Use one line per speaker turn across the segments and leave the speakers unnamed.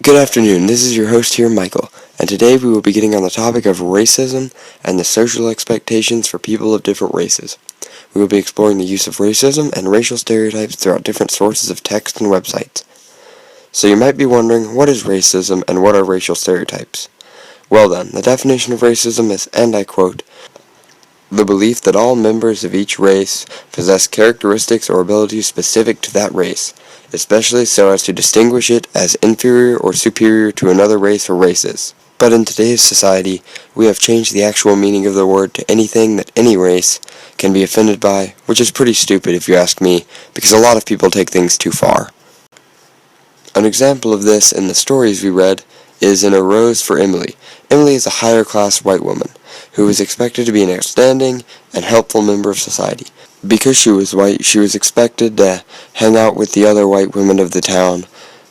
Good afternoon, this is your host here, Michael, and today we will be getting on the topic of racism and the social expectations for people of different races. We will be exploring the use of racism and racial stereotypes throughout different sources of text and websites. So you might be wondering, what is racism and what are racial stereotypes? Well then, the definition of racism is, and I quote, "the belief that all members of each race possess characteristics or abilities specific to that race, especially so as to distinguish it as inferior or superior to another race or races." But in today's society, we have changed the actual meaning of the word to anything that any race can be offended by, which is pretty stupid if you ask me, because a lot of people take things too far. An example of this in the stories we read is in A Rose for Emily. Emily is a higher class white woman who was expected to be an outstanding and helpful member of society. Because she was white, she was expected to hang out with the other white women of the town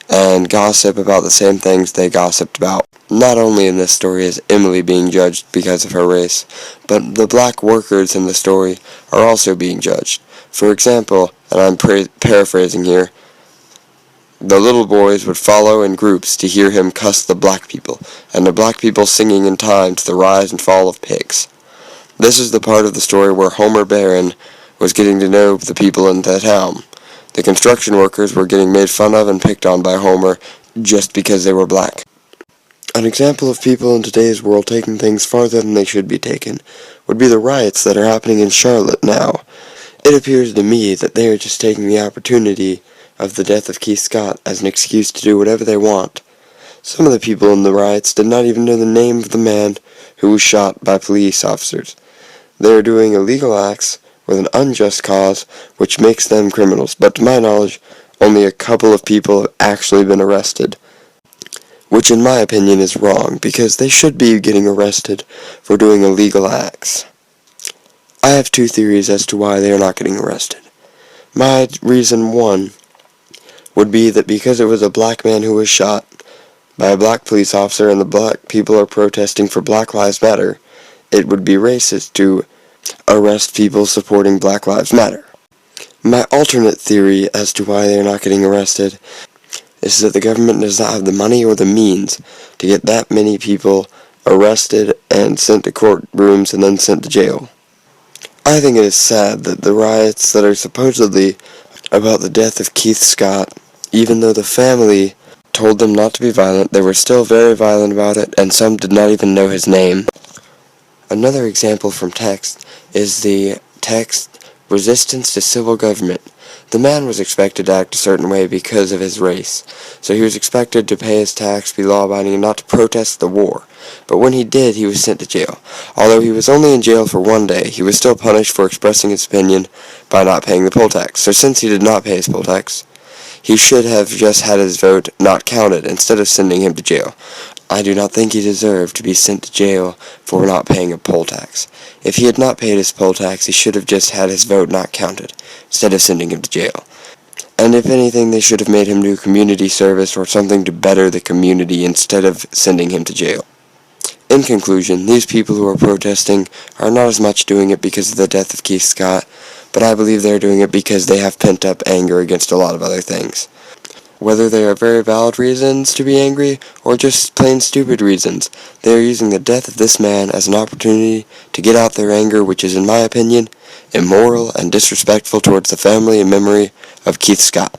and gossip about the same things they gossiped about. Not only in this story is Emily being judged because of her race, but the black workers in the story are also being judged. For example, and I'm paraphrasing here, the little boys would follow in groups to hear him cuss the black people, and the black people singing in time to the rise and fall of pigs. This is the part of the story where Homer Barron was getting to know the people in the town. The construction workers were getting made fun of and picked on by Homer just because they were black. An example of people in today's world taking things farther than they should be taken would be the riots that are happening in Charlotte now. It appears to me that they are just taking the opportunity of the death of Keith Scott as an excuse to do whatever they want. Some of the people in the riots did not even know the name of the man who was shot by police officers. They are doing illegal acts with an unjust cause, which makes them criminals, but to my knowledge, only a couple of people have actually been arrested, which in my opinion is wrong, because they should be getting arrested for doing illegal acts. I have two theories as to why they are not getting arrested. My reason one would be that because it was a black man who was shot by a black police officer and the black people are protesting for Black Lives Matter, it would be racist to arrest people supporting Black Lives Matter. My alternate theory as to why they are not getting arrested is that the government does not have the money or the means to get that many people arrested and sent to courtrooms and then sent to jail. I think it is sad that the riots that are supposedly about the death of Keith Scott, even though the family told them not to be violent, they were still very violent about it, and some did not even know his name. Another example from text is the text, "Resistance to Civil Government." The man was expected to act a certain way because of his race, so he was expected to pay his tax, be law-abiding, and not to protest the war. But when he did, he was sent to jail. Although he was only in jail for one day, he was still punished for expressing his opinion by not paying the poll tax. So since he did not pay his poll tax, he should have just had his vote not counted instead of sending him to jail. I do not think he deserved to be sent to jail for not paying a poll tax. If he had not paid his poll tax, he should have just had his vote not counted, instead of sending him to jail. And if anything, they should have made him do community service or something to better the community instead of sending him to jail. In conclusion, these people who are protesting are not as much doing it because of the death of Keith Scott, but I believe they are doing it because they have pent-up anger against a lot of other things. Whether they are very valid reasons to be angry, or just plain stupid reasons, they are using the death of this man as an opportunity to get out their anger, which is, in my opinion, immoral and disrespectful towards the family and memory of Keith Scott.